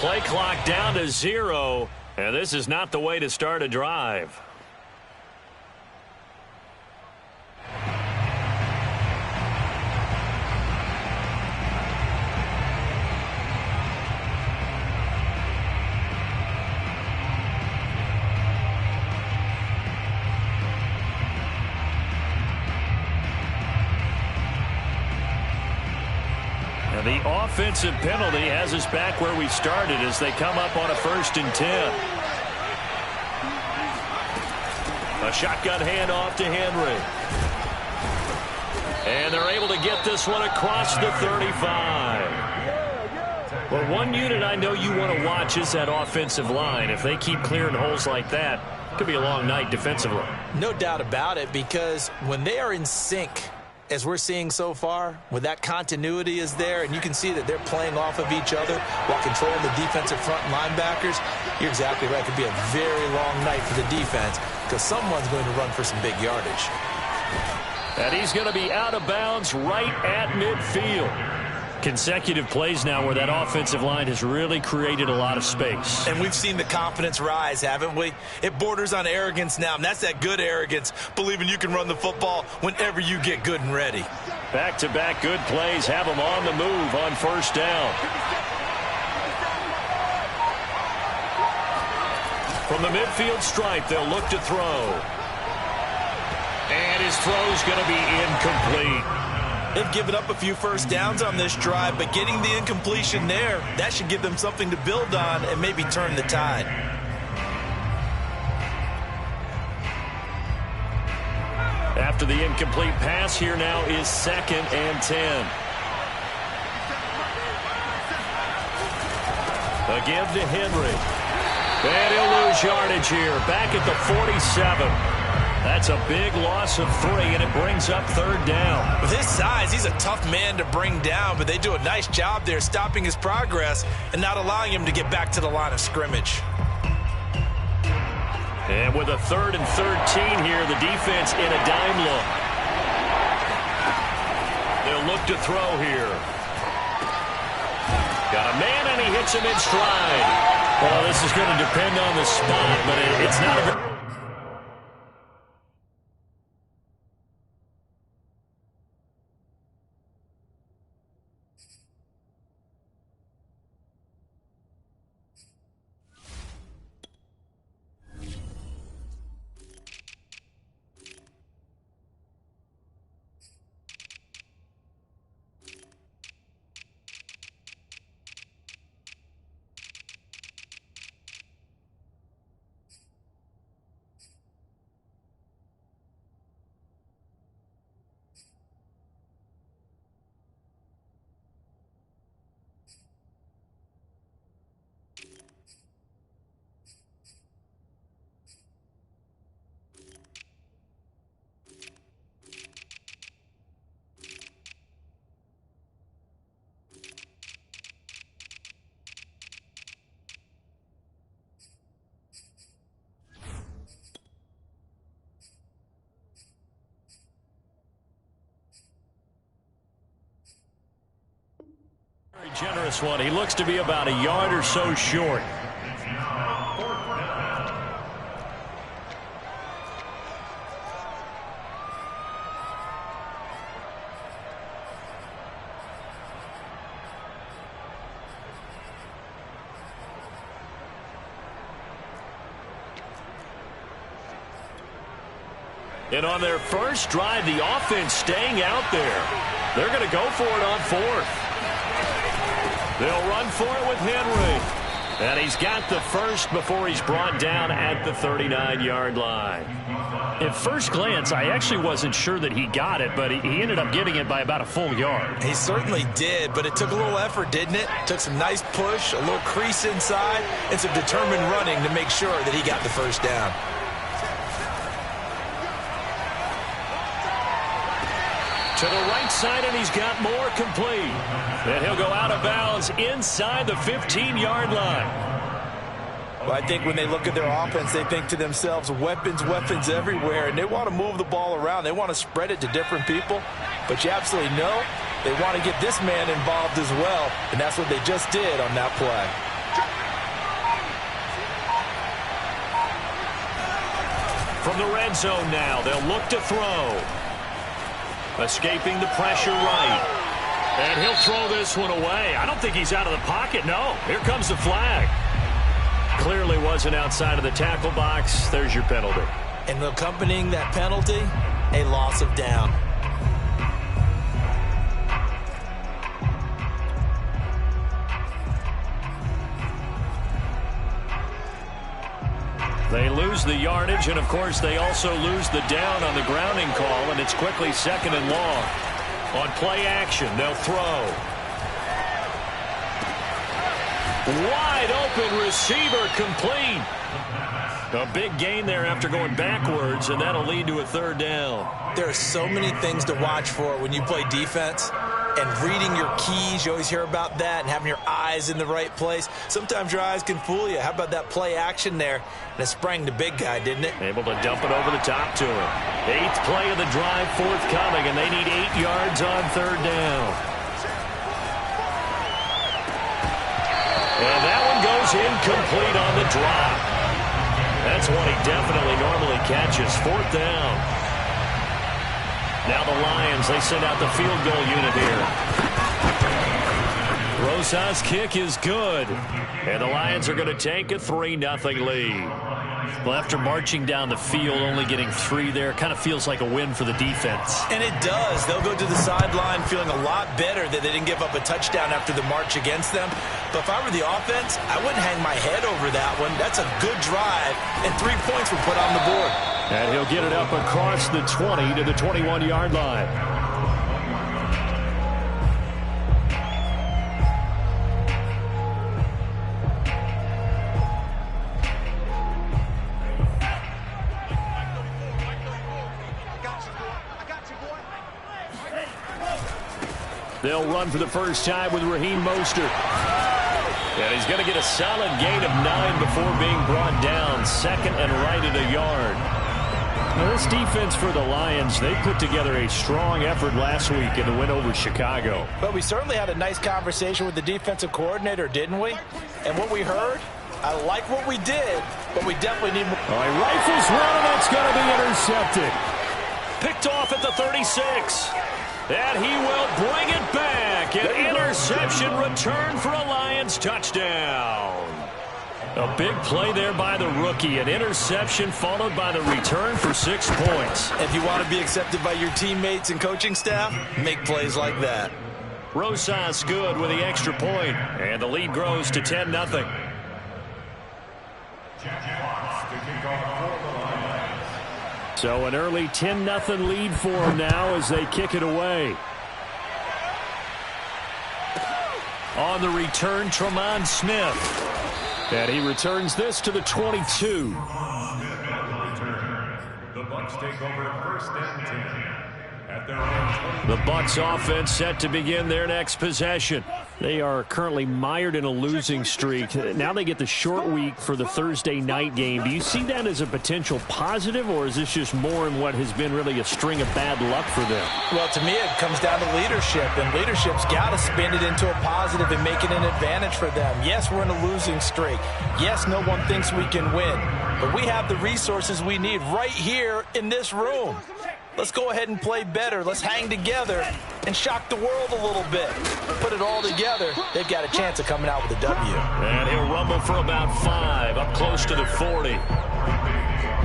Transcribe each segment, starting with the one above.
Play clock down to 0, and this is not the way to start a drive. The offensive penalty has us back where we started as they come up on a 1st and 10. A shotgun handoff to Henry. And they're able to get this one across the 35. Well, one unit I know you want to watch is that offensive line. If they keep clearing holes like that, it could be a long night defensively. No doubt about it, because when they are in sync, as we're seeing so far, when that continuity is there and you can see that they're playing off of each other while controlling the defensive front linebackers, you're exactly right. It could be a very long night for the defense because someone's going to run for some big yardage. And he's going to be out of bounds right at midfield. Consecutive plays now where that offensive line has really created a lot of space. And we've seen the confidence rise, haven't we? It borders on arrogance now, and that's that good arrogance, believing you can run the football whenever you get good and ready. Back-to-back good plays have them on the move on 1st down. From the midfield stripe, they'll look to throw. And his throw's going to be incomplete. They've given up a few first downs on this drive, but getting the incompletion there, that should give them something to build on and maybe turn the tide. After the incomplete pass, here now is 2nd and 10. A give to Henry. And he'll lose yardage here, back at the 47. That's a big loss of 3, and it brings up 3rd down. With his size, he's a tough man to bring down, but they do a nice job there stopping his progress and not allowing him to get back to the line of scrimmage. And with a 3rd and 13 here, the defense in a dime look. They'll look to throw here. Got a man, and he hits him in stride. Well, this is going to depend on the spot, but it's not a very... Generous one. He looks to be about a yard or so short. And on their first drive, the offense staying out there. They're going to go for it on 4th. They'll run for it with Henry. And he's got the first before he's brought down at the 39-yard line. At first glance, I actually wasn't sure that he got it, but he ended up getting it by about a full yard. He certainly did, but it took a little effort, didn't it? Took some nice push, a little crease inside, and some determined running to make sure that he got the first down. To the right side, and he's got more complete. And he'll go out of bounds inside the 15-yard line. Well, I think when they look at their offense, they think to themselves, weapons, weapons everywhere, and they want to move the ball around. They want to spread it to different people. But you absolutely know they want to get this man involved as well, and that's what they just did on that play. From the red zone now, they'll look to throw. Escaping the pressure right. And he'll throw this one away. I don't think he's out of the pocket, no. Here comes the flag. Clearly wasn't outside of the tackle box. There's your penalty. And accompanying that penalty, a loss of down. They lose the yardage, and, of course, they also lose the down on the grounding call, and it's quickly 2nd and long. On play action, they'll throw. Wide open receiver complete. A big gain there after going backwards, and that'll lead to a 3rd down. There are so many things to watch for when you play defense. And reading your keys, you always hear about that, and having your eyes in the right place. Sometimes your eyes can fool you. How about that play action there? And it sprang the big guy, didn't it? Able to dump it over the top to him. 8th play of the drive forthcoming, and they need 8 yards on 3rd down. And that one goes incomplete on the drop. That's one he definitely normally catches. 4th down. Now the Lions, they send out the field goal unit here. Rosas' kick is good. And the Lions are going to take a 3-0 lead. Well, after marching down the field, only getting 3 there, kind of feels like a win for the defense. And it does. They'll go to the sideline feeling a lot better that they didn't give up a touchdown after the march against them. But if I were the offense, I wouldn't hang my head over that one. That's a good drive, and 3 points were put on the board. And he'll get it up across the 20 to the 21-yard line. They'll run for the first time with Raheem Mostert. And he's going to get a solid gain of 9 before being brought down. 2nd and right at a yard. Now this defense for the Lions, they put together a strong effort last week in the win over Chicago. But we certainly had a nice conversation with the defensive coordinator, didn't we? And what we heard, I like what we did, but we definitely need more. All right, rifles one, and that's going to be intercepted. Picked off at the 36. And he will bring it back. An interception return for a Lions touchdown. A big play there by the rookie. An interception followed by the return for 6 points. If you want to be accepted by your teammates and coaching staff, make plays like that. Rosas good with the extra point. And the lead grows to 10-0. So an early 10-0 lead for them now as they kick it away. On the return, Tremont Smith. And he returns this to the 22. The Bucs take over 1st and 10 at their own 20. The Bucs offense set to begin their next possession. They are currently mired in a losing streak. Now they get the short week for the Thursday night game. Do you see that as a potential positive, or is this just more in what has been really a string of bad luck for them? Well, to me, it comes down to leadership, and leadership's got to spin it into a positive and make it an advantage for them. Yes, we're in a losing streak. Yes, no one thinks we can win, but we have the resources we need right here in this room. Let's go ahead and play better. Let's hang together and shock the world a little bit. Put it all together, they've got a chance of coming out with a W. And he'll rumble for about 5, up close to the 40.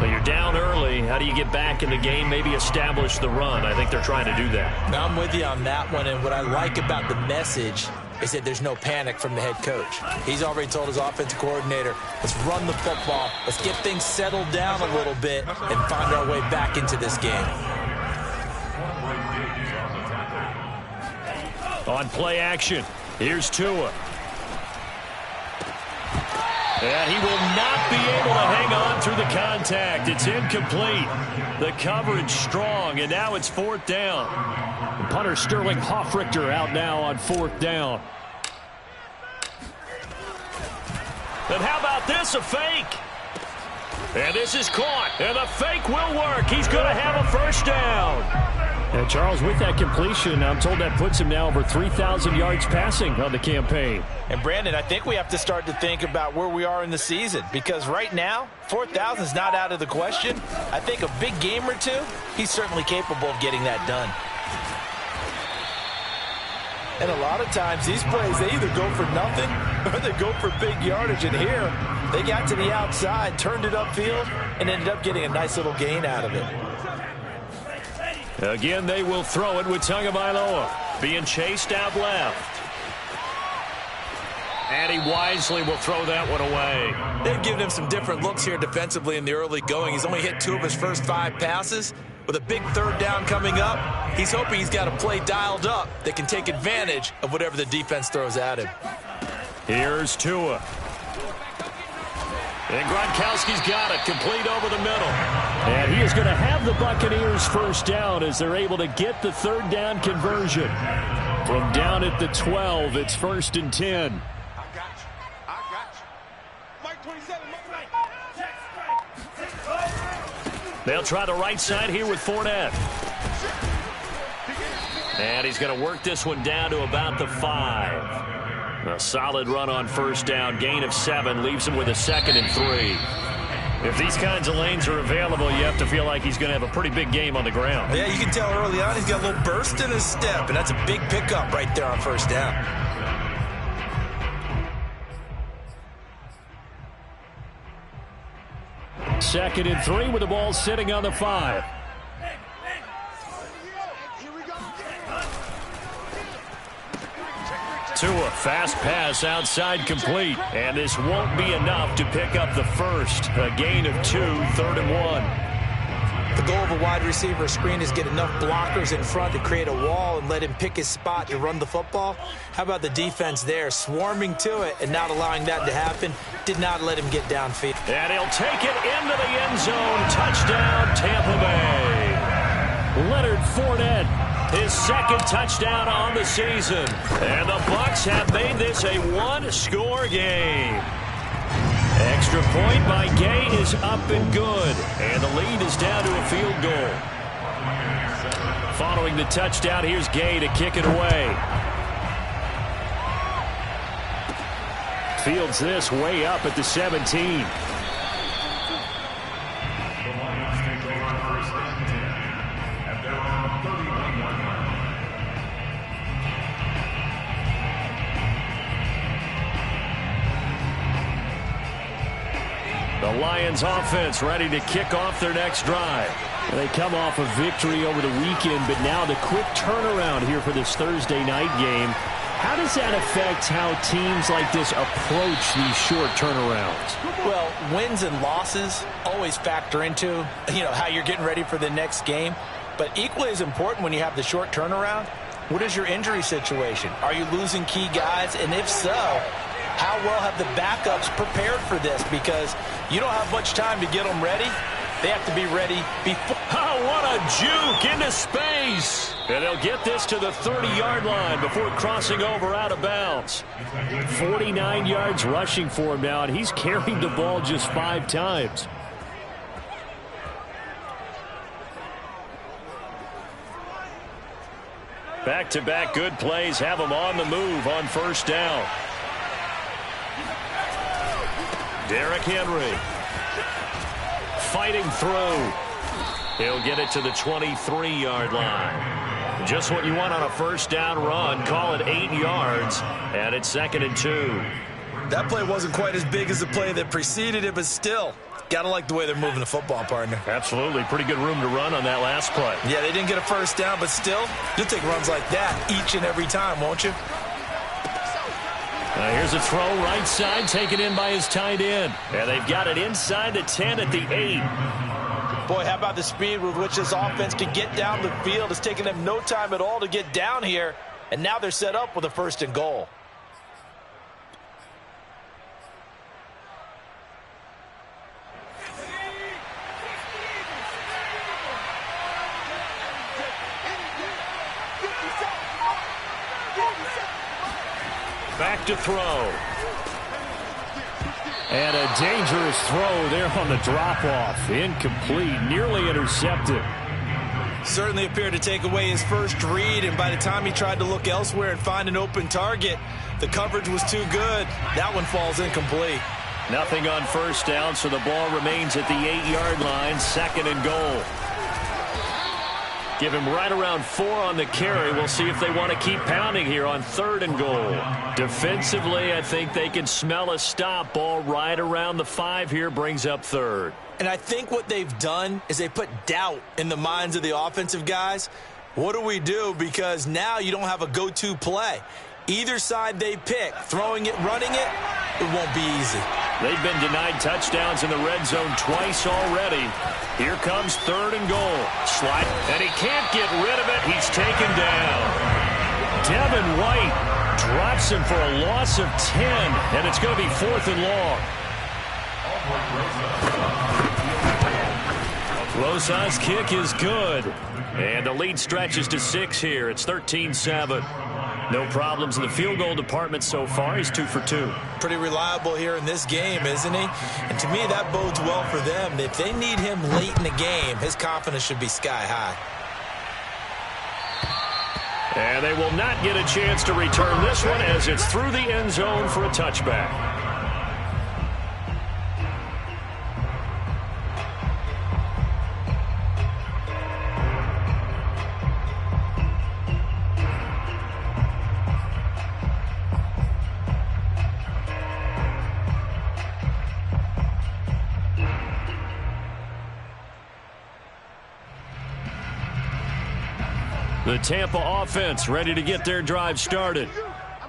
But you're down early. How do you get back in the game, maybe establish the run? I think they're trying to do that. Now, I'm with you on that one, and what I like about the message is that there's no panic from the head coach. He's already told his offensive coordinator, let's run the football, let's get things settled down a little bit and find our way back into this game. On play action, here's Tua. And he will not be able to hang on through the contact. It's incomplete. The coverage strong, and now it's 4th down. And punter Sterling Hoffrichter out now on 4th down. And how about this, a fake? And this is caught, and the fake will work. He's going to have a 1st down. And Charles, with that completion, I'm told that puts him now over 3,000 yards passing on the campaign. And Brandon, I think we have to start to think about where we are in the season, because right now, 4,000 is not out of the question. I think a big game or two, he's certainly capable of getting that done. And a lot of times, these plays, they either go for nothing or they go for big yardage. And here, they got to the outside, turned it upfield, and ended up getting a nice little gain out of it. Again, they will throw it with Tagovailoa being chased out left. And he wisely will throw that one away. They've given him some different looks here defensively in the early going. He's only hit 2 of his first 5 passes. With a big third down coming up, he's hoping he's got a play dialed up that can take advantage of whatever the defense throws at him. Here's Tua. And Gronkowski's got it, complete over the middle. And he is going to have the Buccaneers first down as they're able to get the third down conversion. From down at the 12, it's 1st and 10. They'll try the right side here with Fournette. And he's going to work this one down to about the 5. A solid run on first down. Gain of 7 leaves him with a 2nd and 3. If these kinds of lanes are available, you have to feel like he's going to have a pretty big game on the ground. Yeah, you can tell early on he's got a little burst in his step, and that's a big pickup right there on first down. Second and 3 with the ball sitting on the 5. Tua, fast pass outside complete. And this won't be enough to pick up the first. A gain of 2, 3rd and 1. The goal of a wide receiver screen is get enough blockers in front to create a wall and let him pick his spot to run the football. How about the defense there, swarming to it and not allowing that to happen? Did not let him get downfield. And he'll take it into the end zone. Touchdown, Tampa Bay. Leonard Fournette. His 2nd touchdown on the season. And the Bucs have made this a 1-score game. Extra point by Gay is up and good. And the lead is down to a field goal. Following the touchdown, here's Gay to kick it away. Fields this way up at the 17. The Lions offense ready to kick off their next drive. They come off a victory over the weekend, but now the quick turnaround here for this Thursday night game. How does that affect how teams like this approach these short turnarounds? Well, wins and losses always factor into, how you're getting ready for the next game. But equally as important when you have the short turnaround, what is your injury situation? Are you losing key guys? And if so, how well have the backups prepared for this? Because you don't have much time to get them ready. They have to be ready before. Oh, what a juke into space. And they'll get this to the 30-yard line before crossing over out of bounds. 49 yards rushing for him now, and he's carried the ball just 5 times. Back-to-back good plays have him on the move on first down. Derrick Henry fighting through. He'll get it to the 23-yard line. Just what you want on a first down run. Call it 8 yards, and it's 2nd and 2. That play wasn't quite as big as the play that preceded it, but still, gotta like the way they're moving the football, partner. Absolutely. Pretty good room to run on that last play. Yeah, they didn't get a first down, but still, you'll take runs like that each and every time, won't you? Here's a throw right side, taken in by his tight end. And they've got it inside the 10 at the 8. Boy, how about the speed with which this offense can get down the field? It's taken them no time at all to get down here, and now they're set up with a 1st and goal. Back to throw. And a dangerous throw there on the drop-off. Incomplete, nearly intercepted. Certainly appeared to take away his first read, and by the time he tried to look elsewhere and find an open target, the coverage was too good. That one falls incomplete. Nothing on first down, so the ball remains at the 8-yard line, 2nd and goal. Give him right around 4 on the carry. We'll see if they want to keep pounding here on 3rd and goal. Defensively, I think they can smell a stop. Ball right around the 5 here, brings up 3rd. And I think what they've done is they put doubt in the minds of the offensive guys. What do we do? Because now you don't have a go-to play. Either side they pick, throwing it, running it, it won't be easy. They've been denied touchdowns in the red zone twice already. Here comes 3rd and goal. Slide, and he can't get rid of it. He's taken down. Devin White drops him for a loss of 10, and it's going to be 4th and long. Losa's kick is good, and the lead stretches to 6 here. It's 13-7. No problems in the field goal department so far. He's 2 for 2. Pretty reliable here in this game, isn't he? And to me, that bodes well for them. If they need him late in the game, his confidence should be sky high. And they will not get a chance to return this one as it's through the end zone for a touchback. The Tampa offense ready to get their drive started.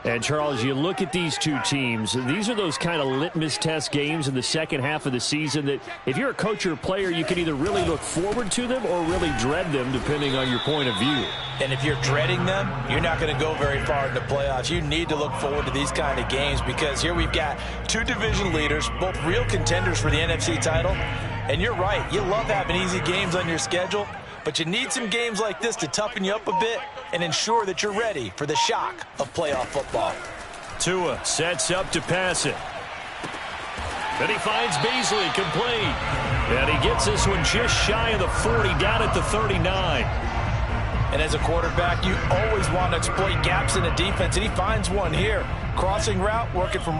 And, Charles, you look at these two teams, these are those kind of litmus test games in the second half of the season that if you're a coach or a player, you can either really look forward to them or really dread them, depending on your point of view. And if you're dreading them, you're not going to go very far in the playoffs. You need to look forward to these kind of games because here we've got 2 division leaders, both real contenders for the NFC title. And you're right, you love having easy games on your schedule, but you need some games like this to toughen you up a bit and ensure that you're ready for the shock of playoff football. Tua sets up to pass it. Then he finds Beasley complete. And he gets this one just shy of the 40, down at the 39. And as a quarterback, you always want to exploit gaps in the defense, and he finds one here. Crossing route, working from